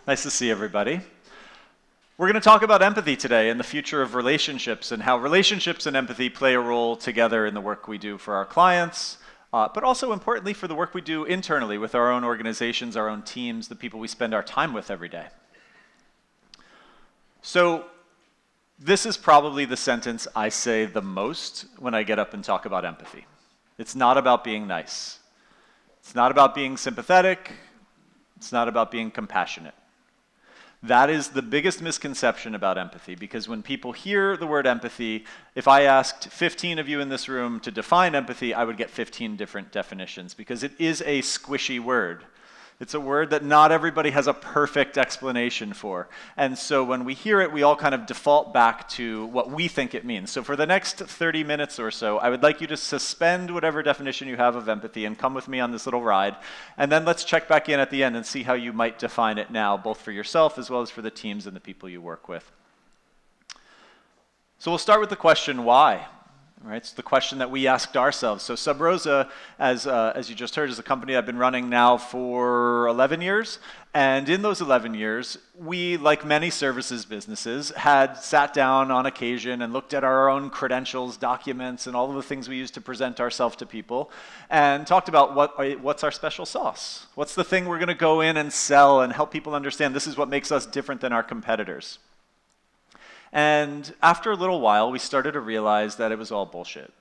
Nice to see everybody. We're going to talk about empathy today and the future of relationships and how relationships and empathy play a role together in the work we do for our clients, but also importantly for the work we do internally with our own organizations, our own teams, the people we spend our time with every day. So this is probably the sentence I say the most when I get up and talk about empathy. It's not about being nice. It's not about being sympathetic. It's not about being compassionate. That is the biggest misconception about empathy, because when people hear the word empathy, if I asked 15 of you in this room to define empathy, I would get 15 different definitions, because it is a squishy word. It's a word that not everybody has a perfect explanation for. And so when we hear it, we all kind of default back to what we think it means. So for the next 30 minutes or so, I would like you to suspend whatever definition you have of empathy and come with me on this little ride. And then let's check back in at the end and see how you might define it now, both for yourself as well as for the teams and the people you work with. So we'll start with the question, why? Right, it's the question that we asked ourselves. So Sub Rosa, as you just heard, is a company I've been running now for 11 years. And in those 11 years, we, like many services businesses, had sat down on occasion and looked at our own credentials, documents, and all of the things we use to present ourselves to people, and talked about what's our special sauce. What's the thing we're going to go in and sell and help people understand this is what makes us different than our competitors. And after a little while, we started to realize that it was all bullshit.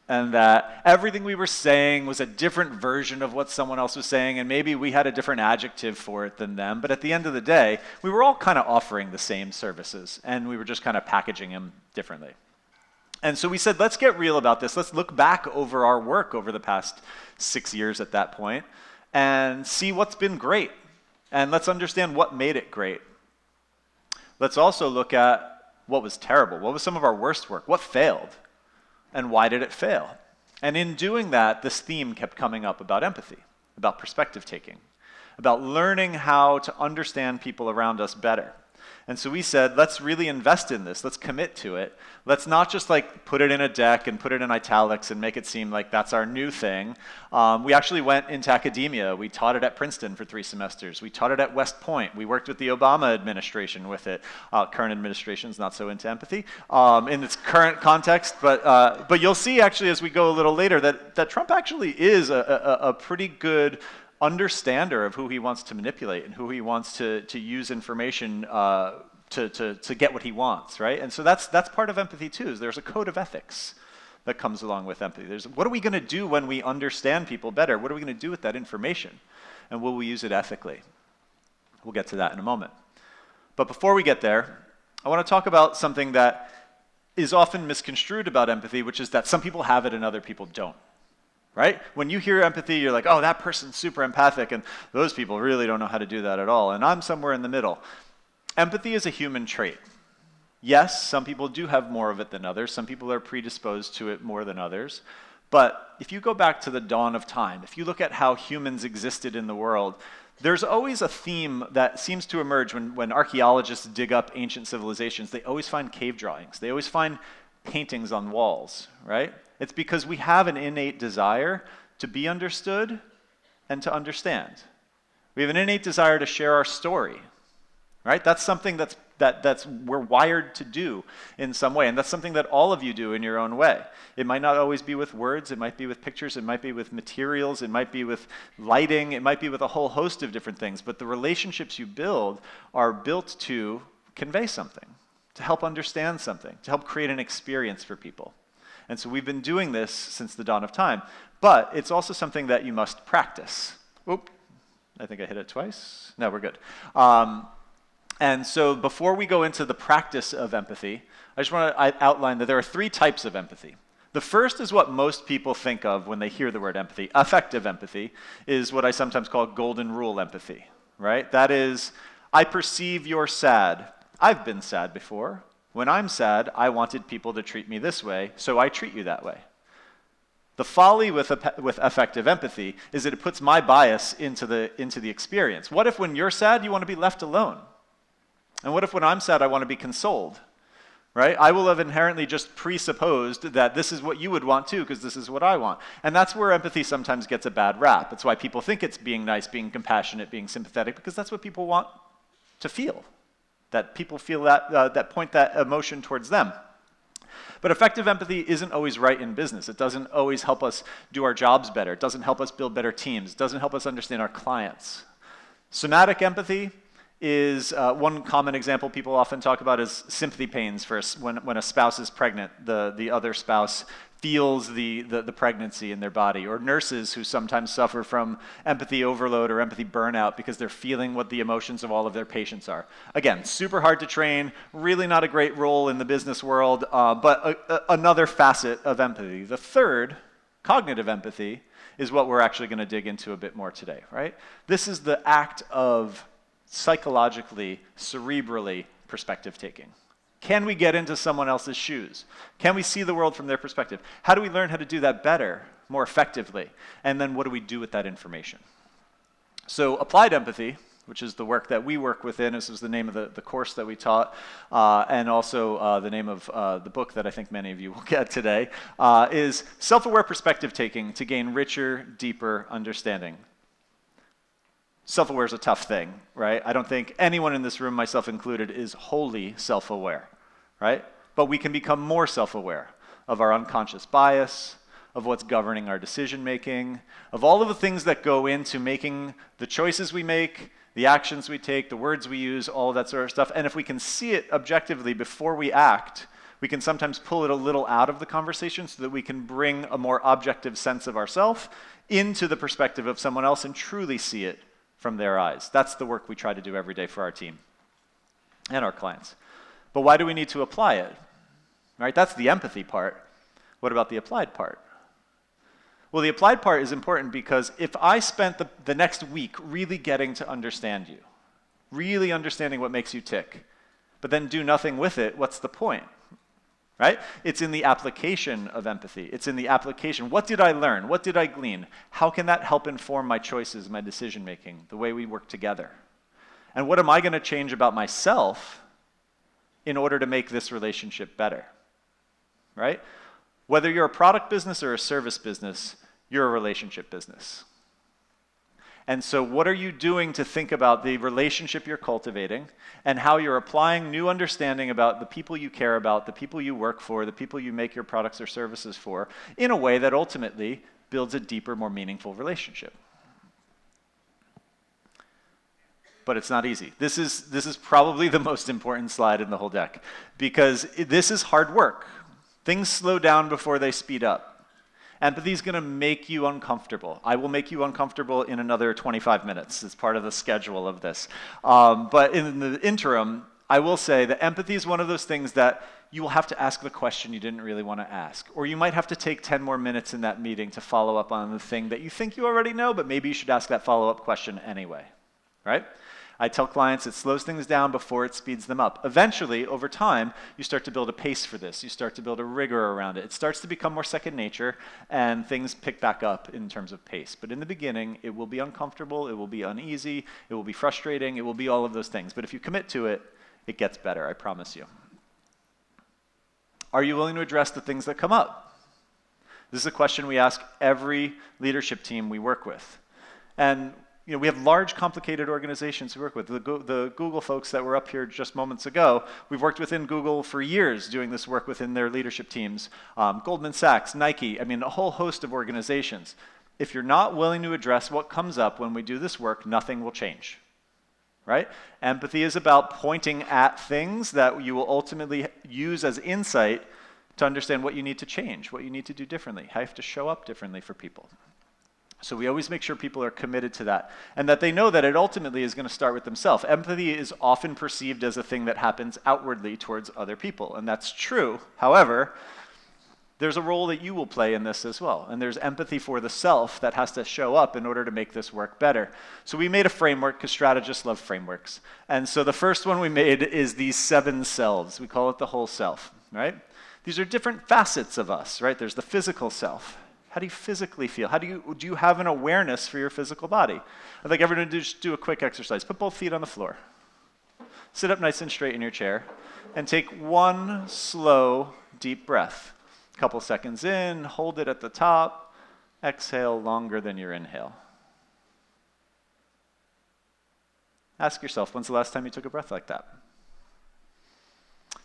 And that everything we were saying was a different version of what someone else was saying, and maybe we had a different adjective for it than them. But at the end of the day, we were all kind of offering the same services, and we were just kind of packaging them differently. And so we said, let's get real about this. Let's look back over our work over the past 6 years at that point, and see what's been great. And let's understand what made it great. Let's also look at what was terrible. What was some of our worst work? What failed? And why did it fail? And in doing that, this theme kept coming up about empathy, about perspective taking, about learning how to understand people around us better. And so we said, let's really invest in this. Let's commit to it. Let's not just like put it in a deck and put it in italics and make it seem like that's our new thing. We actually went into academia. We taught it at Princeton for 3 semesters. We taught it at West Point. We worked with the Obama administration with it. Current administration's not so into empathy in its current context. But you'll see actually as we go a little later that Trump actually is a pretty good understander of who he wants to manipulate and who he wants to use information to get what he wants, right? And so that's part of empathy too, is there's a code of ethics that comes along with empathy. There's what are we going to do when we understand people better? What are we going to do with that information? And will we use it ethically? We'll get to that in a moment. But before we get there, I want to talk about something that is often misconstrued about empathy, which is that some people have it and other people don't. Right? When you hear empathy, you're like, oh, that person's super empathic, and those people really don't know how to do that at all, and I'm somewhere in the middle. Empathy is a human trait. Yes, some people do have more of it than others. Some people are predisposed to it more than others. But if you go back to the dawn of time, if you look at how humans existed in the world, there's always a theme that seems to emerge when archeologists dig up ancient civilizations. They always find cave drawings. They always find paintings on walls, right? It's because we have an innate desire to be understood and to understand. We have an innate desire to share our story, right? That's something that's we're wired to do in some way, and that's something that all of you do in your own way. It might not always be with words, it might be with pictures, it might be with materials, it might be with lighting, it might be with a whole host of different things, but the relationships you build are built to convey something, to help understand something, to help create an experience for people. And so we've been doing this since the dawn of time, but it's also something that you must practice. Oop, I think I hit it twice. No, we're good. And so before we go into the practice of empathy, I just want to outline that there are 3 types of empathy. The first is what most people think of when they hear the word empathy. Affective empathy is what I sometimes call golden rule empathy, right? That is, I perceive you're sad. I've been sad before. When I'm sad, I wanted people to treat me this way, so I treat you that way. The folly with affective empathy is that it puts my bias into the experience. What if when you're sad, you want to be left alone? And what if when I'm sad, I want to be consoled? right? I will have inherently just presupposed that this is what you would want too, because this is what I want. And that's where empathy sometimes gets a bad rap. That's why people think it's being nice, being compassionate, being sympathetic, because that's what people want to feel. That people feel that point that emotion towards them. But effective empathy isn't always right in business. It doesn't always help us do our jobs better. It doesn't help us build better teams. It doesn't help us understand our clients. Somatic empathy is one common example people often talk about is sympathy pains for when a spouse is pregnant. The other spouse feels the pregnancy in their body, or nurses who sometimes suffer from empathy overload or empathy burnout because they're feeling what the emotions of all of their patients are. Again, super hard to train, really not a great role in the business world, but another facet of empathy. The third, cognitive empathy, is what we're actually going to dig into a bit more today, right? This is the act of psychologically, cerebrally perspective taking. Can we get into someone else's shoes? Can we see the world from their perspective? How do we learn how to do that better, more effectively? And then what do we do with that information? So applied empathy, which is the work that we work within, this was the name of the course that we taught, and also the name of the book that I think many of you will get today, is self-aware perspective taking to gain richer, deeper understanding. Self-aware is a tough thing, right? I don't think anyone in this room, myself included, is wholly self-aware, right? But we can become more self-aware of our unconscious bias, of what's governing our decision-making, of all of the things that go into making the choices we make, the actions we take, the words we use, all of that sort of stuff. And if we can see it objectively before we act, we can sometimes pull it a little out of the conversation so that we can bring a more objective sense of ourselves into the perspective of someone else and truly see it from their eyes. That's the work we try to do every day for our team and our clients. But why do we need to apply it? Right? That's the empathy part. What about the applied part? Well, the applied part is important because if I spent the next week really getting to understand you, really understanding what makes you tick, but then do nothing with it, what's the point? Right? It's in the application of empathy. It's in the application. What did I learn? What did I glean? How can that help inform my choices, my decision making, the way we work together? And what am I going to change about myself in order to make this relationship better? Right? Whether you're a product business or a service business, you're a relationship business. And so what are you doing to think about the relationship you're cultivating and how you're applying new understanding about the people you care about, the people you work for, the people you make your products or services for, in a way that ultimately builds a deeper, more meaningful relationship? But it's not easy. This is probably the most important slide in the whole deck because this is hard work. Things slow down before they speed up. Empathy is going to make you uncomfortable. I will make you uncomfortable in another 25 minutes. It's part of the schedule of this. But in the interim, I will say that empathy is one of those things that you will have to ask the question you didn't really want to ask. Or you might have to take 10 more minutes in that meeting to follow up on the thing that you think you already know, but maybe you should ask that follow-up question anyway, right? I tell clients it slows things down before it speeds them up. Eventually, over time, you start to build a pace for this. You start to build a rigor around it. It starts to become more second nature, and things pick back up in terms of pace. But in the beginning, it will be uncomfortable, it will be uneasy, it will be frustrating, it will be all of those things. But if you commit to it, it gets better, I promise you. Are you willing to address the things that come up? This is a question we ask every leadership team we work with. And we have large, complicated organizations we work with. The Google folks that were up here just moments ago, we've worked within Google for years doing this work within their leadership teams. Goldman Sachs, Nike, a whole host of organizations. If you're not willing to address what comes up when we do this work, nothing will change, right? Empathy is about pointing at things that you will ultimately use as insight to understand what you need to change, what you need to do differently, how you have to show up differently for people. So we always make sure people are committed to that and that they know that it ultimately is going to start with themselves. Empathy is often perceived as a thing that happens outwardly towards other people, and that's true. However, there's a role that you will play in this as well, and there's empathy for the self that has to show up in order to make this work better. So we made a framework because strategists love frameworks. And so the first one we made is these 7 selves. We call it the whole self, right? These are different facets of us, right? There's the physical self. How do you physically feel? Do you have an awareness for your physical body? I'd like everyone to just do a quick exercise. Put both feet on the floor. Sit up nice and straight in your chair and take one slow, deep breath. A couple seconds in, hold it at the top, exhale longer than your inhale. Ask yourself, when's the last time you took a breath like that?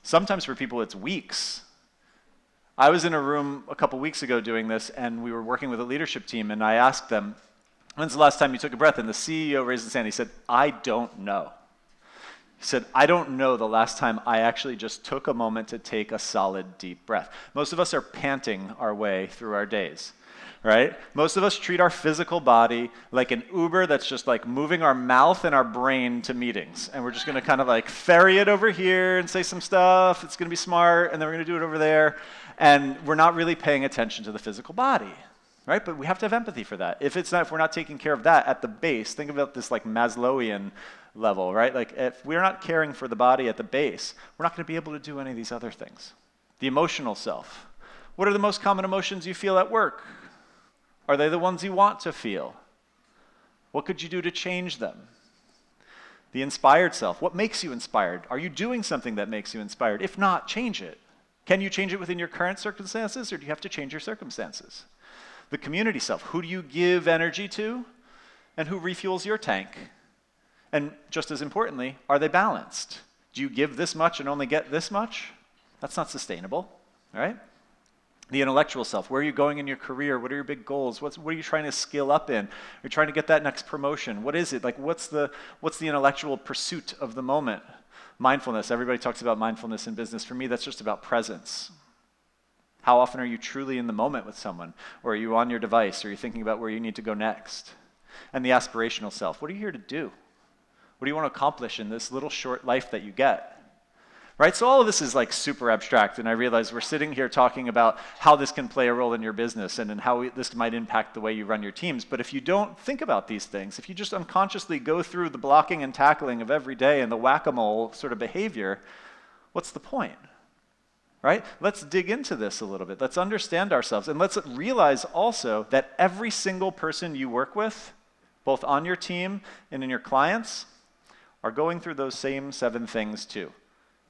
Sometimes for people it's weeks. I was in a room a couple weeks ago doing this, and we were working with a leadership team, and I asked them, when's the last time you took a breath? And the CEO raised his hand. He said, I don't know. He said, I don't know the last time I actually just took a moment to take a solid, deep breath. Most of us are panting our way through our days, right? Most of us treat our physical body like an Uber that's just like moving our mouth and our brain to meetings. And we're just going to kind of like ferry it over here and say some stuff. It's going to be smart, and then we're going to do it over there. And we're not really paying attention to the physical body, right? But we have to have empathy for that. If we're not taking care of that at the base, think about this like Maslowian level, right? Like if we're not caring for the body at the base, we're not going to be able to do any of these other things. The emotional self. What are the most common emotions you feel at work? Are they the ones you want to feel? What could you do to change them? The inspired self. What makes you inspired? Are you doing something that makes you inspired? If not, change it. Can you change it within your current circumstances, or do you have to change your circumstances? The community self. Who do you give energy to, and who refuels your tank? And just as importantly, are they balanced? Do you give this much and only get this much? That's not sustainable, right? The intellectual self. Where are you going in your career? What are your big goals? What are you trying to skill up in? Are you trying to get that next promotion? What is it? Like, what's the intellectual pursuit of the moment? Mindfulness. Everybody talks about mindfulness in business. For me, that's just about presence. How often are you truly in the moment with someone? Or are you on your device? Or are you thinking about where you need to go next? And the aspirational self. What are you here to do? What do you want to accomplish in this little short life that you get? Right? So all of this is like super abstract, and I realize we're sitting here talking about how this can play a role in your business and how this might impact the way you run your teams. But if you don't think about these things, if you just unconsciously go through the blocking and tackling of every day and the whack-a-mole sort of behavior, what's the point? Right? Let's dig into this a little bit. Let's understand ourselves, and let's realize also that every single person you work with, both on your team and in your clients, are going through those same 7 things too.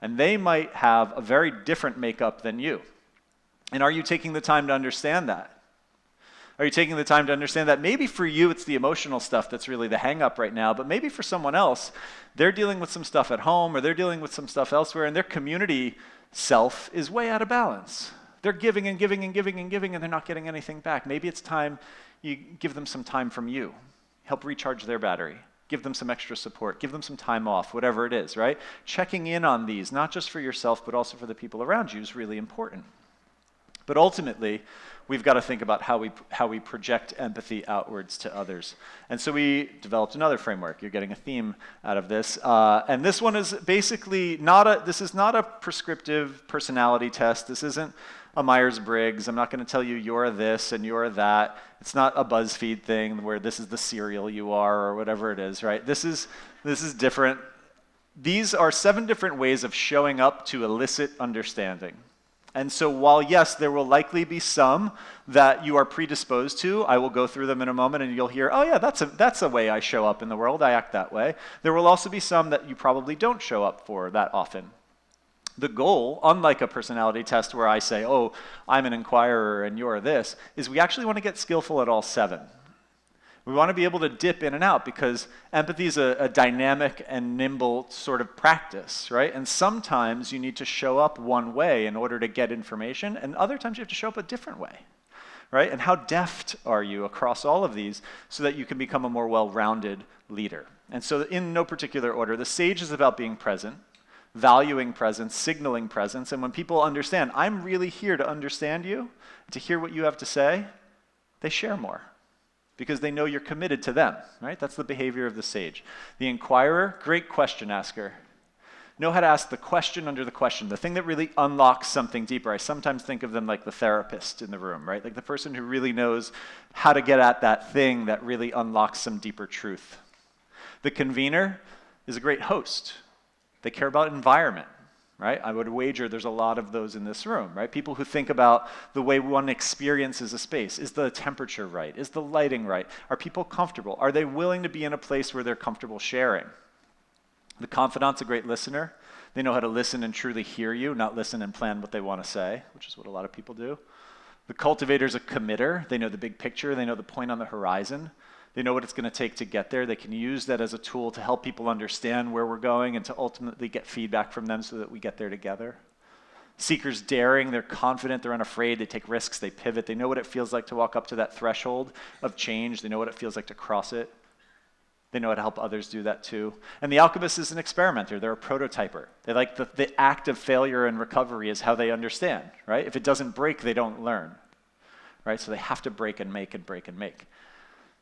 And they might have a very different makeup than you. And are you taking the time to understand that? Are you taking the time to understand that maybe for you it's the emotional stuff that's really the hang-up right now, but maybe for someone else, they're dealing with some stuff at home or they're dealing with some stuff elsewhere, and their community self is way out of balance. They're giving and giving and giving and giving, and they're not getting anything back. Maybe it's time you give them some time from you. Help recharge their battery. Give them some extra support. Give them some time off, whatever it is, right? Checking in on these, not just for yourself, but also for the people around you, is really important. But ultimately, we've got to think about how we project empathy outwards to others. And so we developed another framework. You're getting a theme out of this. And this one is basically this is not a prescriptive personality test. This isn't a Myers-Briggs. I'm not going to tell you you're this and you're that. It's not a BuzzFeed thing where this is the cereal you are or whatever it is, right? This is different. These are 7 different ways of showing up to elicit understanding. And so while, yes, there will likely be some that you are predisposed to, I will go through them in a moment and you'll hear, oh yeah, that's a way I show up in the world, I act that way. There will also be some that you probably don't show up for that often. The goal, unlike a personality test where I say, oh, I'm an Enquirer and you're this, is we actually want to get skillful at all 7. We want to be able to dip in and out because empathy is a dynamic and nimble sort of practice, right? And sometimes you need to show up one way in order to get information, and other times you have to show up a different way, right? And how deft are you across all of these so that you can become a more well-rounded leader? And so in no particular order, the SAGE is about being present, valuing presence, signaling presence, and when people understand, I'm really here to understand you, to hear what you have to say, they share more because they know you're committed to them, right? That's the behavior of the SAGE. The Enquirer, great question asker. Know how to ask the question under the question, the thing that really unlocks something deeper. I sometimes think of them like the therapist in the room, right? Like the person who really knows how to get at that thing that really unlocks some deeper truth. The convener is a great host. They care about environment, right? I would wager there's a lot of those in this room, right? People who think about the way one experiences a space. Is the temperature right? Is the lighting right? Are people comfortable? Are they willing to be in a place where they're comfortable sharing? The confidant's a great listener. They know how to listen and truly hear you, not listen and plan what they want to say, which is what a lot of people do. The cultivator's a committer. They know the big picture. They know the point on the horizon. They know what it's going to take to get there. They can use that as a tool to help people understand where we're going and to ultimately get feedback from them so that we get there together. Seeker's daring. They're confident. They're unafraid. They take risks. They pivot. They know what it feels like to walk up to that threshold of change. They know what it feels like to cross it. They know how to help others do that too. And the alchemist is an experimenter. They're a prototyper. They like the act of failure and recovery is how they understand, right? If it doesn't break, they don't learn, right? So they have to break and make and break and make.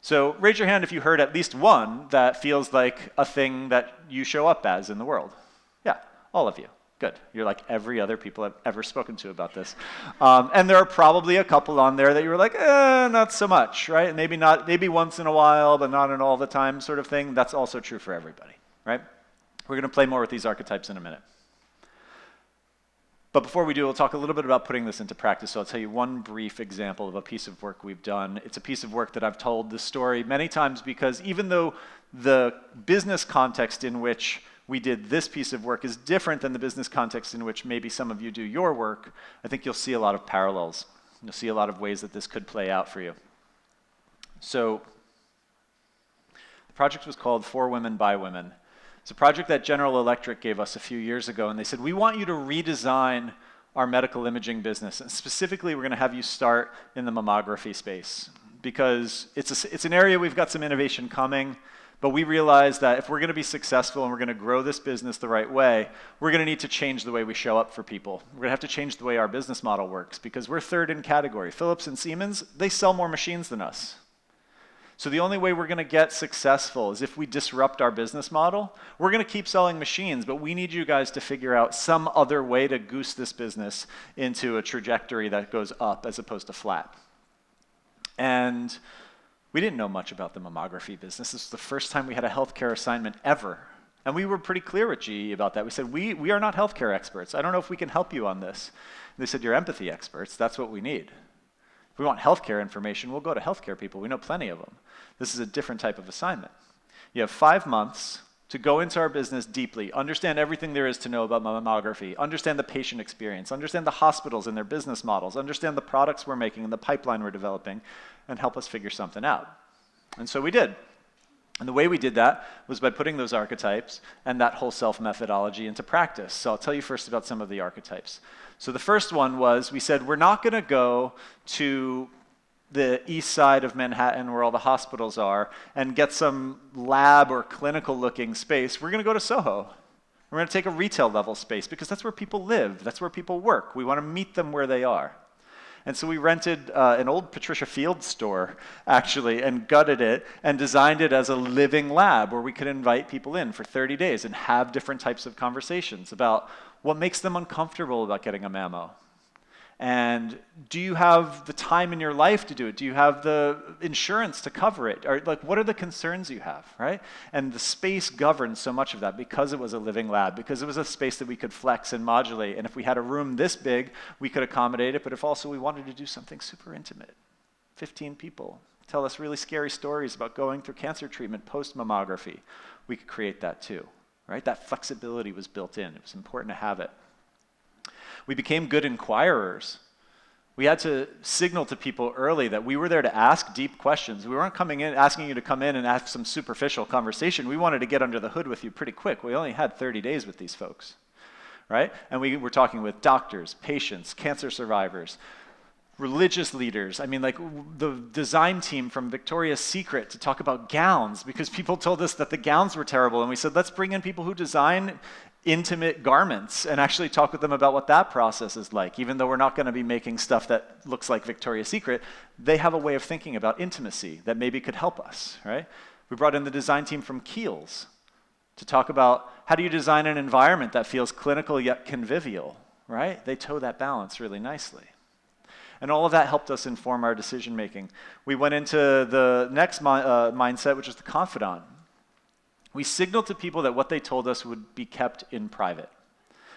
So raise your hand if you heard at least one that feels like a thing that you show up as in the world. Yeah, all of you. Good. You're like every other people I've ever spoken to about this. And there are probably a couple on there that you were like, not so much, right? Maybe once in a while, but not an all the time sort of thing. That's also true for everybody, right? We're going to play more with these archetypes in a minute. But before we do, we'll talk a little bit about putting this into practice. So I'll tell you one brief example of a piece of work we've done. It's a piece of work that I've told this story many times because even though the business context in which we did this piece of work is different than the business context in which maybe some of you do your work, I think you'll see a lot of parallels. You'll see a lot of ways that this could play out for you. So the project was called For Women by Women. It's a project that General Electric gave us a few years ago, and they said, we want you to redesign our medical imaging business. And specifically, we're going to have you start in the mammography space because it's an area we've got some innovation coming. But we realize that if we're going to be successful and we're going to grow this business the right way, we're going to need to change the way we show up for people. We're going to have to change the way our business model works because we're third in category. Philips and Siemens, they sell more machines than us. So the only way we're going to get successful is if we disrupt our business model. We're going to keep selling machines, but we need you guys to figure out some other way to goose this business into a trajectory that goes up as opposed to flat. And we didn't know much about the mammography business. This was the first time we had a healthcare assignment ever. And we were pretty clear with GE about that. We said, we are not healthcare experts. I don't know if we can help you on this. And they said, you're empathy experts. That's what we need. If we want healthcare information, we'll go to healthcare people. We know plenty of them. This is a different type of assignment. You have 5 months to go into our business deeply, understand everything there is to know about mammography, understand the patient experience, understand the hospitals and their business models, understand the products we're making and the pipeline we're developing, and help us figure something out. And so we did. And the way we did that was by putting those archetypes and that whole self methodology into practice. So I'll tell you first about some of the archetypes. So the first one was, we said, we're not going to go to the east side of Manhattan where all the hospitals are and get some lab or clinical looking space. We're going to go to Soho. We're going to take a retail level space because that's where people live. That's where people work. We want to meet them where they are. And so we rented an old Patricia Fields store, actually, and gutted it and designed it as a living lab where we could invite people in for 30 days and have different types of conversations about what makes them uncomfortable about getting a mammo. And do you have the time in your life to do it? Do you have the insurance to cover it? Or like, what are the concerns you have, right? And the space governed so much of that because it was a living lab, because it was a space that we could flex and modulate. And if we had a room this big, we could accommodate it. But if also we wanted to do something super intimate, 15 people, tell us really scary stories about going through cancer treatment post-mammography, we could create that too, right? That flexibility was built in. It was important to have it. We became good inquirers. We had to signal to people early that we were there to ask deep questions. We weren't coming in, asking you to come in and ask some superficial conversation. We wanted to get under the hood with you pretty quick. We only had 30 days with these folks, right? And we were talking with doctors, patients, cancer survivors, religious leaders. I mean, like the design team from Victoria's Secret to talk about gowns because people told us that the gowns were terrible. And we said, let's bring in people who design intimate garments and actually talk with them about what that process is like. Even though we're not going to be making stuff that looks like Victoria's Secret, they have a way of thinking about intimacy that maybe could help us, right? We brought in the design team from Kiehl's to talk about how do you design an environment that feels clinical yet convivial, right? They toe that balance really nicely. And all of that helped us inform our decision making. We went into the next mindset, which is the confidant. We signaled to people that what they told us would be kept in private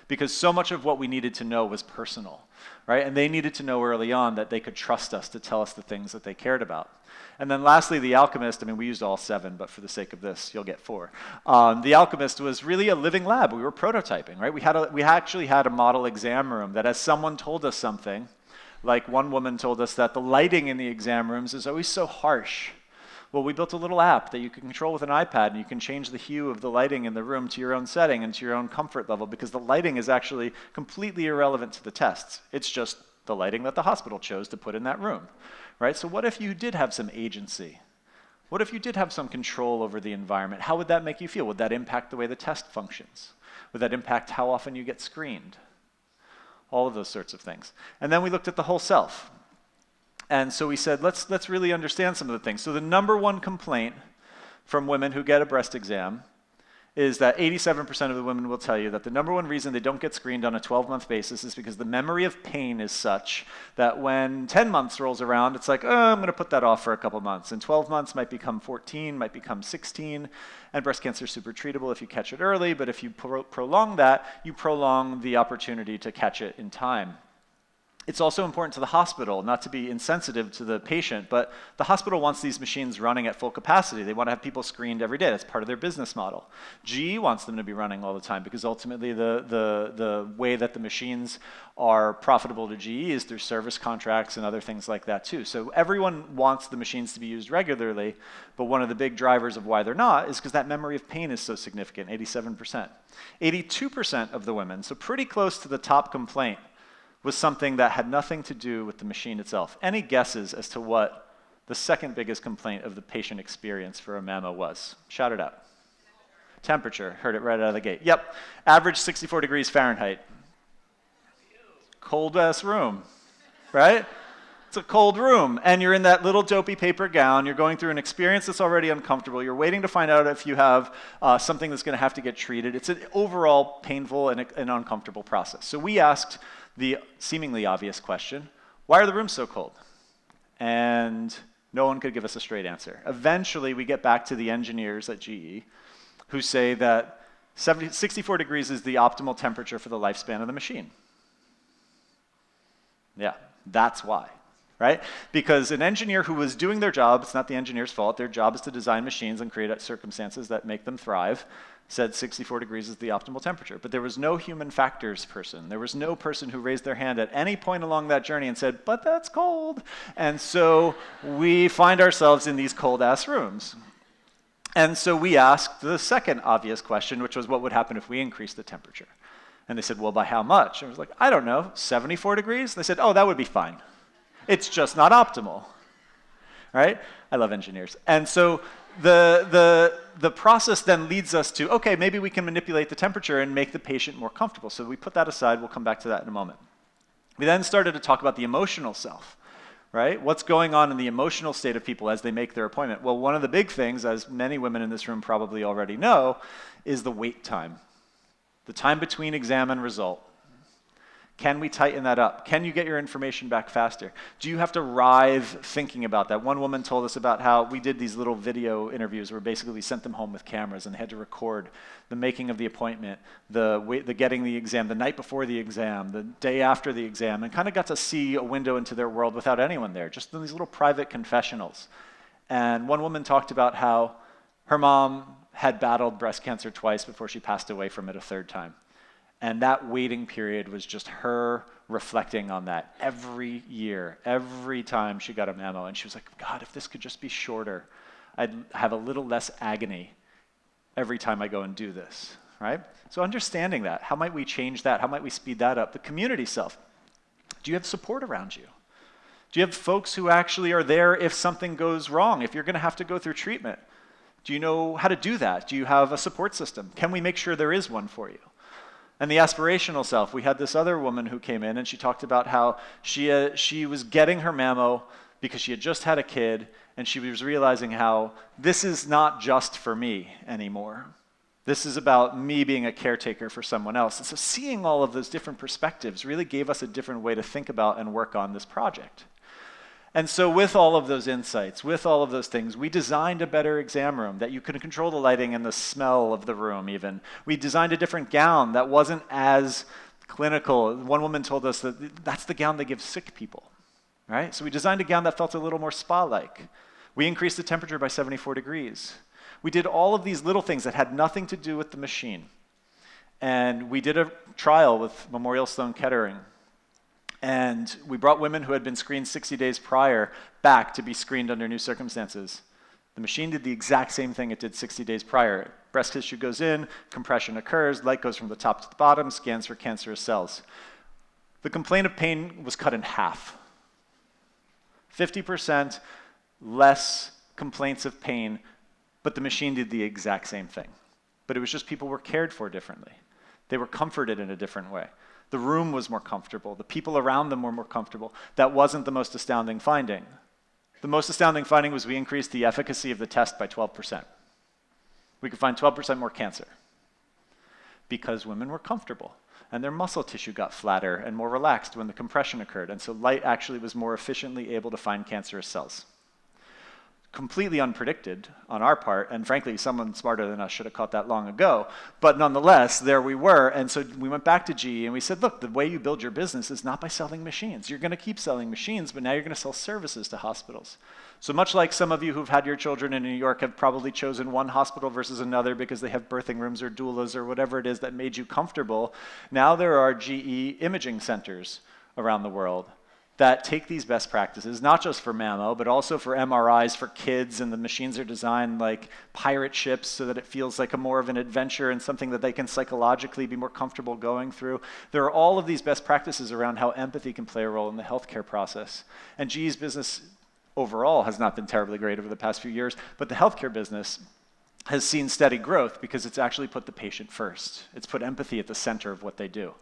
because so much of what we needed to know was personal, right? And they needed to know early on that they could trust us to tell us the things that they cared about. And then lastly, the Alchemist, I mean, we used all 7, but for the sake of this, you'll get 4. The Alchemist was really a living lab. We were prototyping, right? We actually had a model exam room that as someone told us something, like one woman told us that the lighting in the exam rooms is always so harsh. Well, we built a little app that you can control with an iPad, and you can change the hue of the lighting in the room to your own setting and to your own comfort level, because the lighting is actually completely irrelevant to the tests. It's just the lighting that the hospital chose to put in that room, right? So what if you did have some agency? What if you did have some control over the environment? How would that make you feel? Would that impact the way the test functions? Would that impact how often you get screened? All of those sorts of things. And then we looked at the whole self. And so we said, let's really understand some of the things. So the number one complaint from women who get a breast exam is that 87% of the women will tell you that the number one reason they don't get screened on a 12-month basis is because the memory of pain is such that when 10 months rolls around, it's like, oh, I'm going to put that off for a couple months. And 12 months might become 14, might become 16, and breast cancer is super treatable if you catch it early, but if you prolong that, you prolong the opportunity to catch it in time. It's also important to the hospital, not to be insensitive to the patient, but the hospital wants these machines running at full capacity. They want to have people screened every day. That's part of their business model. GE wants them to be running all the time because ultimately the way that the machines are profitable to GE is through service contracts and other things like that too. So everyone wants the machines to be used regularly, but one of the big drivers of why they're not is because that memory of pain is so significant, 87%. 82% of the women, so pretty close to the top complaint, was something that had nothing to do with the machine itself. Any guesses as to what the second biggest complaint of the patient experience for a mammo was? Shout it out. Temperature. Heard it right out of the gate. Yep. Average 64 degrees Fahrenheit. Cold-ass room, right? It's a cold room, and you're in that little dopey paper gown. You're going through an experience that's already uncomfortable. You're waiting to find out if you have something that's going to have to get treated. It's an overall painful and uncomfortable process. So we asked the seemingly obvious question, why are the rooms so cold? And no one could give us a straight answer. Eventually, we get back to the engineers at GE who say that 64 degrees is the optimal temperature for the lifespan of the machine. Yeah, that's why, right? Because an engineer who was doing their job, it's not the engineer's fault, their job is to design machines and create circumstances that make them thrive, said 64 degrees is the optimal temperature. But there was no human factors person. There was no person who raised their hand at any point along that journey and said, but that's cold. And so we find ourselves in these cold-ass rooms. And so we asked the second obvious question, which was what would happen if we increased the temperature? And they said, well, by how much? And I was like, I don't know, 74 degrees? They said, oh, that would be fine. It's just not optimal, right? I love engineers. And so the process then leads us to, okay, maybe we can manipulate the temperature and make the patient more comfortable. So we put that aside. We'll come back to that in a moment. We then started to talk about the emotional self, right? What's going on in the emotional state of people as they make their appointment? Well, one of the big things, as many women in this room probably already know, is the wait time. The time between exam and result. Can we tighten that up? Can you get your information back faster? Do you have to writhe thinking about that? One woman told us about how we did these little video interviews where basically we sent them home with cameras and they had to record the making of the appointment, the getting the exam, the night before the exam, the day after the exam, and kind of got to see a window into their world without anyone there, just in these little private confessionals. And one woman talked about how her mom had battled breast cancer twice before she passed away from it a third time. And that waiting period was just her reflecting on that every year, every time she got a mammo. And she was like, God, if this could just be shorter, I'd have a little less agony every time I go and do this, right? So understanding that, how might we change that? How might we speed that up? The community self. Do you have support around you? Do you have folks who actually are there if something goes wrong, if you're going to have to go through treatment? Do you know how to do that? Do you have a support system? Can we make sure there is one for you? And the aspirational self, we had this other woman who came in and she talked about how she was getting her mammo because she had just had a kid and she was realizing how this is not just for me anymore. This is about me being a caretaker for someone else. And so seeing all of those different perspectives really gave us a different way to think about and work on this project. And so with all of those insights, with all of those things, we designed a better exam room that you could control the lighting and the smell of the room even. We designed a different gown that wasn't as clinical. One woman told us that that's the gown they give sick people, right? So we designed a gown that felt a little more spa-like. We increased the temperature by 74 degrees. We did all of these little things that had nothing to do with the machine. And we did a trial with Memorial Sloan Kettering. And we brought women who had been screened 60 days prior back to be screened under new circumstances. The machine did the exact same thing it did 60 days prior. Breast tissue goes in, compression occurs, light goes from the top to the bottom, scans for cancerous cells. The complaint of pain was cut in half. 50% less complaints of pain, but the machine did the exact same thing. But it was just people were cared for differently. They were comforted in a different way. The room was more comfortable. The people around them were more comfortable. That wasn't the most astounding finding. The most astounding finding was we increased the efficacy of the test by 12%. We could find 12% more cancer because women were comfortable and their muscle tissue got flatter and more relaxed when the compression occurred. And so light actually was more efficiently able to find cancerous cells. Completely unpredicted on our part, and frankly, someone smarter than us should have caught that long ago. But nonetheless, there we were, and so we went back to GE and we said, look, the way you build your business is not by selling machines. You're going to keep selling machines, but now you're going to sell services to hospitals. So much like some of you who've had your children in New York have probably chosen one hospital versus another because they have birthing rooms or doulas or whatever it is that made you comfortable, now there are GE imaging centers around the world that take these best practices, not just for mammo, but also for MRIs for kids, and the machines are designed like pirate ships so that it feels like a more of an adventure and something that they can psychologically be more comfortable going through. There are all of these best practices around how empathy can play a role in the healthcare process. And GE's business overall has not been terribly great over the past few years, but the healthcare business has seen steady growth because it's actually put the patient first. It's put empathy at the center of what they do.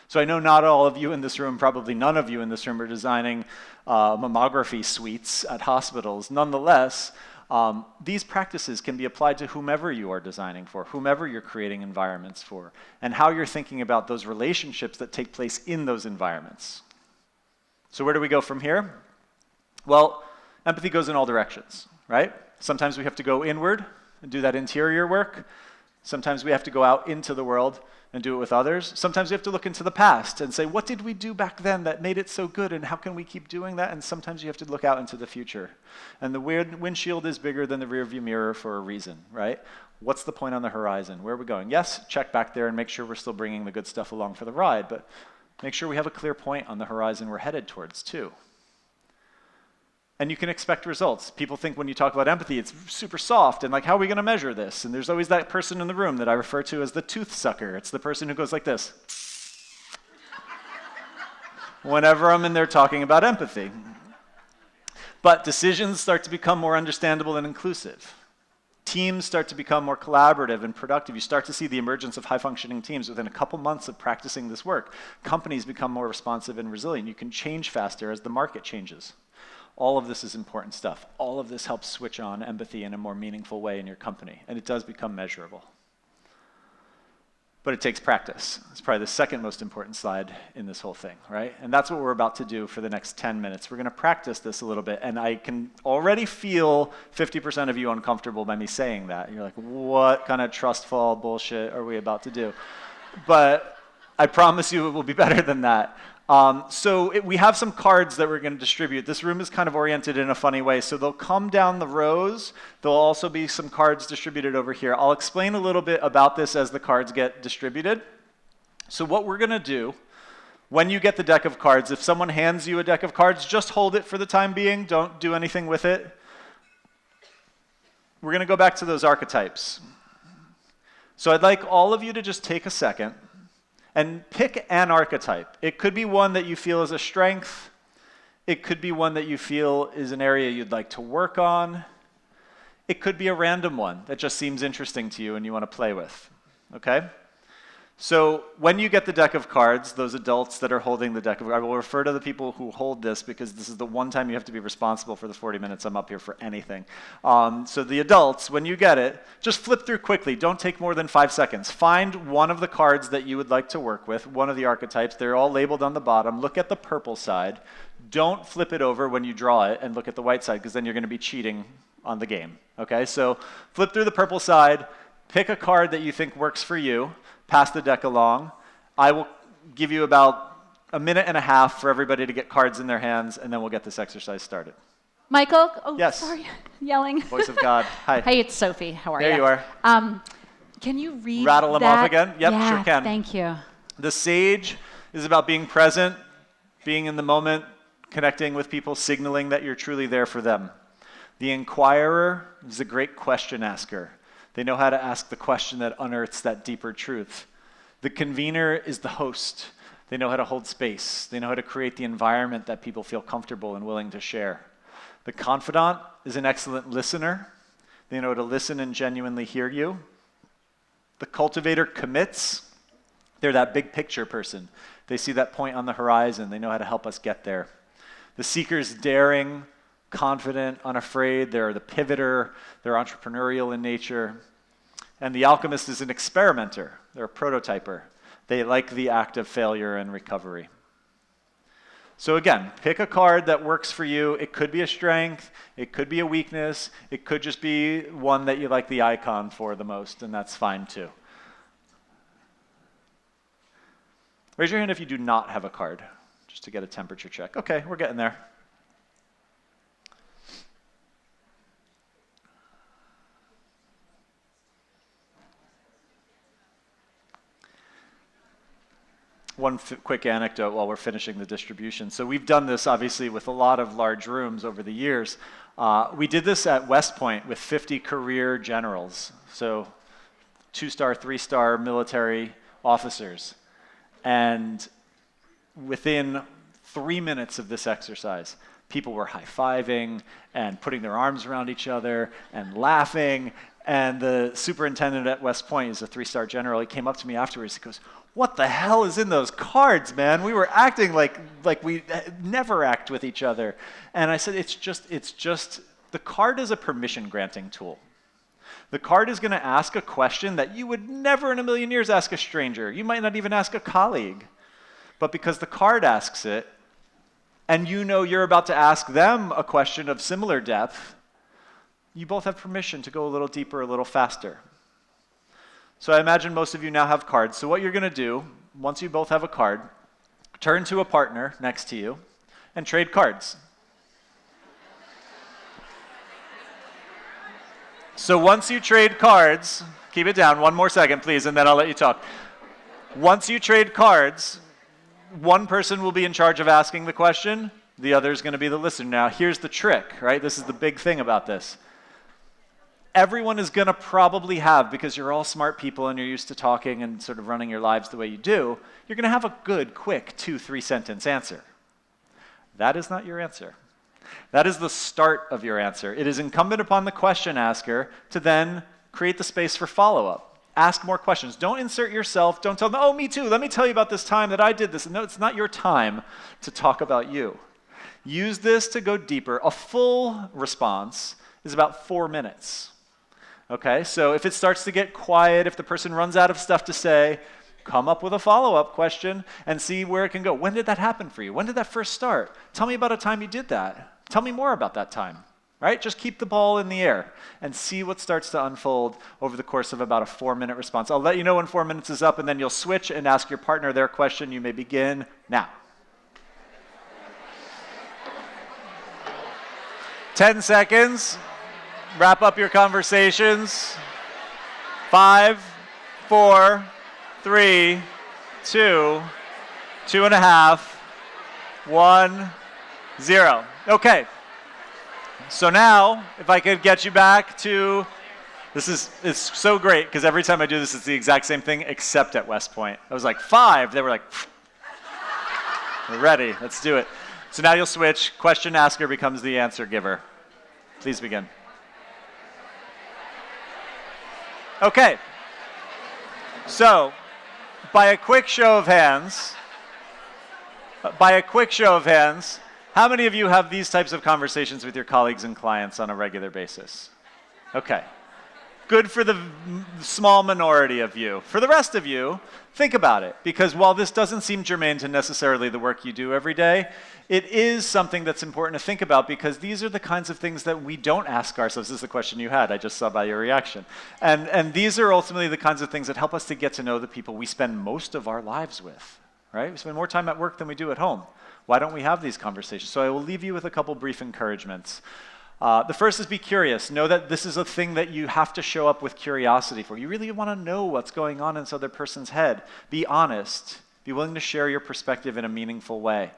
So I know not all of you in this room, probably none of you in this room are designing mammography suites at hospitals. Nonetheless, these practices can be applied to whomever you are designing for, whomever you're creating environments for, and how you're thinking about those relationships that take place in those environments. So where do we go from here? Well, empathy goes in all directions, right? Sometimes we have to go inward and do that interior work. Sometimes we have to go out into the world and do it with others. Sometimes we have to look into the past and say, what did we do back then that made it so good, and how can we keep doing that? And sometimes you have to look out into the future. And the windshield is bigger than the rearview mirror for a reason, right? What's the point on the horizon? Where are we going? Yes, check back there and make sure we're still bringing the good stuff along for the ride, but make sure we have a clear point on the horizon we're headed towards too. And you can expect results. People think when you talk about empathy, it's super soft, and like, how are we going to measure this? And there's always that person in the room that I refer to as the tooth sucker. It's the person who goes like this whenever I'm in there talking about empathy. But decisions start to become more understandable and inclusive. Teams start to become more collaborative and productive. You start to see the emergence of high-functioning teams within a couple months of practicing this work. Companies become more responsive and resilient. You can change faster as the market changes. All of this is important stuff. All of this helps switch on empathy in a more meaningful way in your company, and it does become measurable. But it takes practice. It's probably the second most important slide in this whole thing, right? And that's what we're about to do for the next 10 minutes. We're going to practice this a little bit, and I can already feel 50% of you uncomfortable by me saying that. You're like, what kind of trust fall bullshit are we about to do? But I promise you it will be better than that. We have some cards that we're going to distribute. This room is kind of oriented in a funny way, so they'll come down the rows. There'll also be some cards distributed over here. I'll explain a little bit about this as the cards get distributed. So what we're going to do, when you get the deck of cards, if someone hands you a deck of cards, just hold it for the time being. Don't do anything with it. We're going to go back to those archetypes. So I'd like all of you to just take a second and pick an archetype. It could be one that you feel is a strength. It could be one that you feel is an area you'd like to work on. It could be a random one that just seems interesting to you and you want to play with, okay? So when you get the deck of cards, those adults that are holding the deck of cards, I will refer to the people who hold this because this is the one time you have to be responsible for the 40 minutes I'm up here for anything. So the adults, when you get it, just flip through quickly. Don't take more than 5 seconds. Find one of the cards that you would like to work with, one of the archetypes. They're all labeled on the bottom. Look at the purple side. Don't flip it over when you draw it and look at the white side, because then you're going to be cheating on the game. Okay, so flip through the purple side, pick a card that you think works for you, pass the deck along. I will give you about a minute and a half for everybody to get cards in their hands, and then we'll get this exercise started. Michael? Oh, yes. Sorry, yelling. Voice of God. Hi. Hey, it's Sophie. How are you? There you are. Can you read Rattle them off again? Yep, yeah, sure can. Thank you. The Sage is about being present, being in the moment, connecting with people, signaling that you're truly there for them. The Enquirer is a great question asker. They know how to ask the question that unearths that deeper truth. The Convener is the host. They know how to hold space. They know how to create the environment that people feel comfortable and willing to share. The Confidant is an excellent listener. They know how to listen and genuinely hear you. The Cultivator commits. They're that big picture person. They see that point on the horizon. They know how to help us get there. The Seeker's daring, confident, unafraid. They're the pivoter. They're entrepreneurial in nature. And the Alchemist is an experimenter. They're a prototyper. They like the act of failure and recovery. So again, pick a card that works for you. It could be a strength. It could be a weakness. It could just be one that you like the icon for the most, and that's fine too. Raise your hand if you do not have a card, just to get a temperature check. Okay, we're getting there. One quick anecdote while we're finishing the distribution. So we've done this obviously with a lot of large rooms over the years. We did this at West Point with 50 career generals, so 2-star, 3-star military officers. And within 3 minutes of this exercise, people were high-fiving and putting their arms around each other and laughing. And the superintendent at West Point is a 3-star general. He came up to me afterwards. He goes, "What the hell is in those cards, man? We were acting like we never act with each other." And I said, it's just, the card is a permission granting tool. The card is going to ask a question that you would never in a million years ask a stranger. You might not even ask a colleague. But because the card asks it, and you know you're about to ask them a question of similar depth, you both have permission to go a little deeper, a little faster. So I imagine most of you now have cards. So what you're going to do, once you both have a card, turn to a partner next to you and trade cards. So once you trade cards, keep it down, one more second please, and then I'll let you talk. Once you trade cards, one person will be in charge of asking the question, the other is going to be the listener. Now here's the trick, right? This is the big thing about this. Everyone is going to probably have, because you're all smart people and you're used to talking and sort of running your lives the way you do, you're going to have a good, quick 2-3 sentence answer. That is not your answer. That is the start of your answer. It is incumbent upon the question asker to then create the space for follow-up. Ask more questions. Don't insert yourself. Don't tell them, "Oh, me too. Let me tell you about this time that I did this." No, it's not your time to talk about you. Use this to go deeper. A full response is about 4 minutes. Okay, so if it starts to get quiet, if the person runs out of stuff to say, come up with a follow-up question and see where it can go. When did that happen for you? When did that first start? Tell me about a time you did that. Tell me more about that time, right? Just keep the ball in the air and see what starts to unfold over the course of about a 4-minute response. I'll let you know when 4 minutes is up, and then you'll switch and ask your partner their question. You may begin now. 10 seconds. Wrap up your conversations. 5, 4, 3, 2, 2.5, 1, 0. Okay. So now, if I could get you back to, it's so great because every time I do this, it's the exact same thing except at West Point. I was like 5. They were like, we're ready. Let's do it. So now you'll switch. Question asker becomes the answer giver. Please begin. Okay, so by a quick show of hands, how many of you have these types of conversations with your colleagues and clients on a regular basis? Okay, good for the small minority of you. For the rest of you, think about it, because while this doesn't seem germane to necessarily the work you do every day, it is something that's important to think about, because these are the kinds of things that we don't ask ourselves. This is the question you had. I just saw by your reaction. And these are ultimately the kinds of things that help us to get to know the people we spend most of our lives with, right? We spend more time at work than we do at home. Why don't we have these conversations? So I will leave you with a couple brief encouragements. The first is be curious. Know that this is a thing that you have to show up with curiosity for. You really want to know what's going on in this other person's head. Be honest. Be willing to share your perspective in a meaningful way.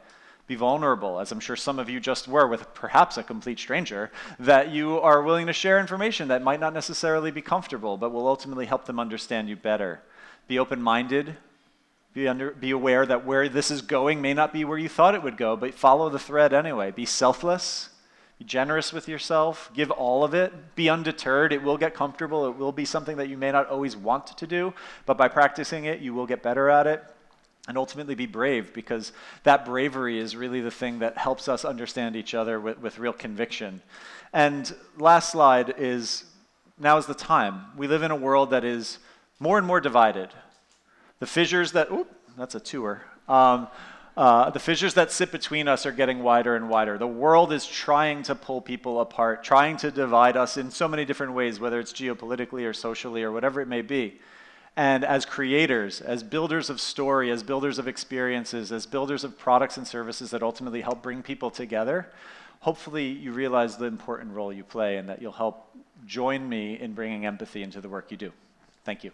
Be vulnerable, as I'm sure some of you just were with perhaps a complete stranger, that you are willing to share information that might not necessarily be comfortable, but will ultimately help them understand you better. Be open-minded. Be aware that where this is going may not be where you thought it would go, but follow the thread anyway. Be selfless. Be generous with yourself. Give all of it. Be undeterred. It will get comfortable. It will be something that you may not always want to do, but by practicing it, you will get better at it. And ultimately be brave, because that bravery is really the thing that helps us understand each other with real conviction. And last slide is, now is the time. We live in a world that is more and more divided. The fissures that, that's a tour. The fissures that sit between us are getting wider and wider. The world is trying to pull people apart, trying to divide us in so many different ways, whether it's geopolitically or socially or whatever it may be. And as creators, as builders of story, as builders of experiences, as builders of products and services that ultimately help bring people together, hopefully you realize the important role you play and that you'll help join me in bringing empathy into the work you do. Thank you.